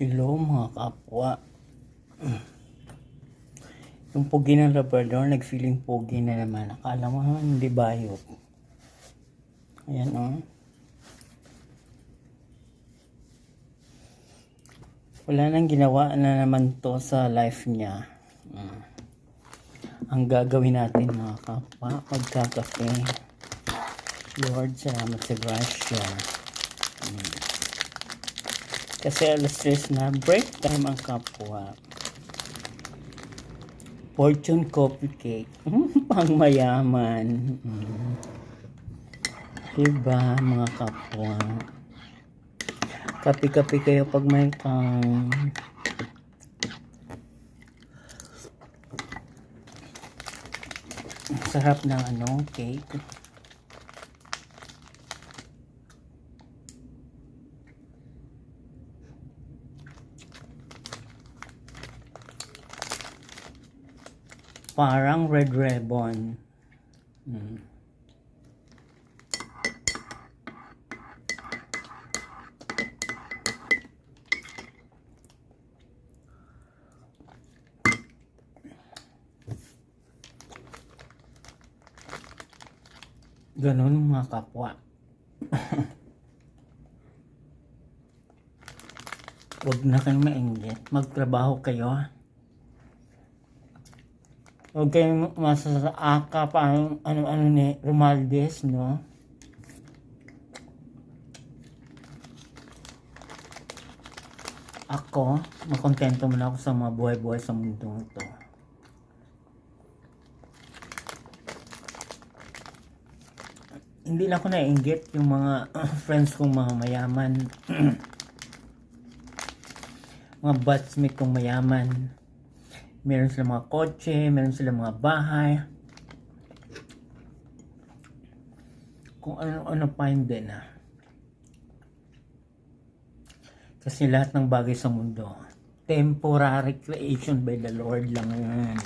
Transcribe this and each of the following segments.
Hello mga kapwa. Yung pogi ng labrador, nag-feeling pogi na naman. Akala mo hindi bayot. Ayan o. Wala nang ginawa na naman to sa life niya. Ang gagawin natin mga kapwa, magkakape. Lord, salamat sa grasya. Kasi alas 3 na, break time ang kapwa. Fortune coffee cake. Pang mayaman. Diba mga kapwa? Kape-kape kayo pag may time. Sarap ng cake. Parang red ribbon. Ganun mga kapwa. Huwag na kayong mainggit. Magtrabaho kayo. Huwag kayong masasaaka pa ano ni Romaldes, no? Ako, makontento muna ako sa mga buhay-buhay sa mundo ito. Hindi na ako naiinggit yung mga friends kong mga mayaman. Mga batchmate kong mayaman. Meron silang mga kotse, meron silang mga bahay. Kung ano pa hindi na. Kasi lahat ng bagay sa mundo, temporary creation by the Lord lang yan.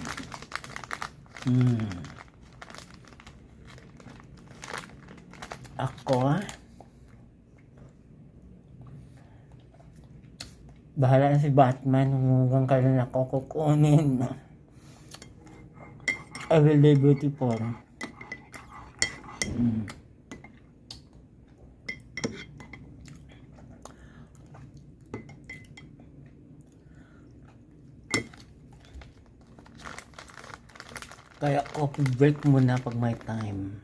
Ako, bahala na si Batman hanggang kailan ako kukunin. I will be beautiful. Kaya coffee break muna pag may time.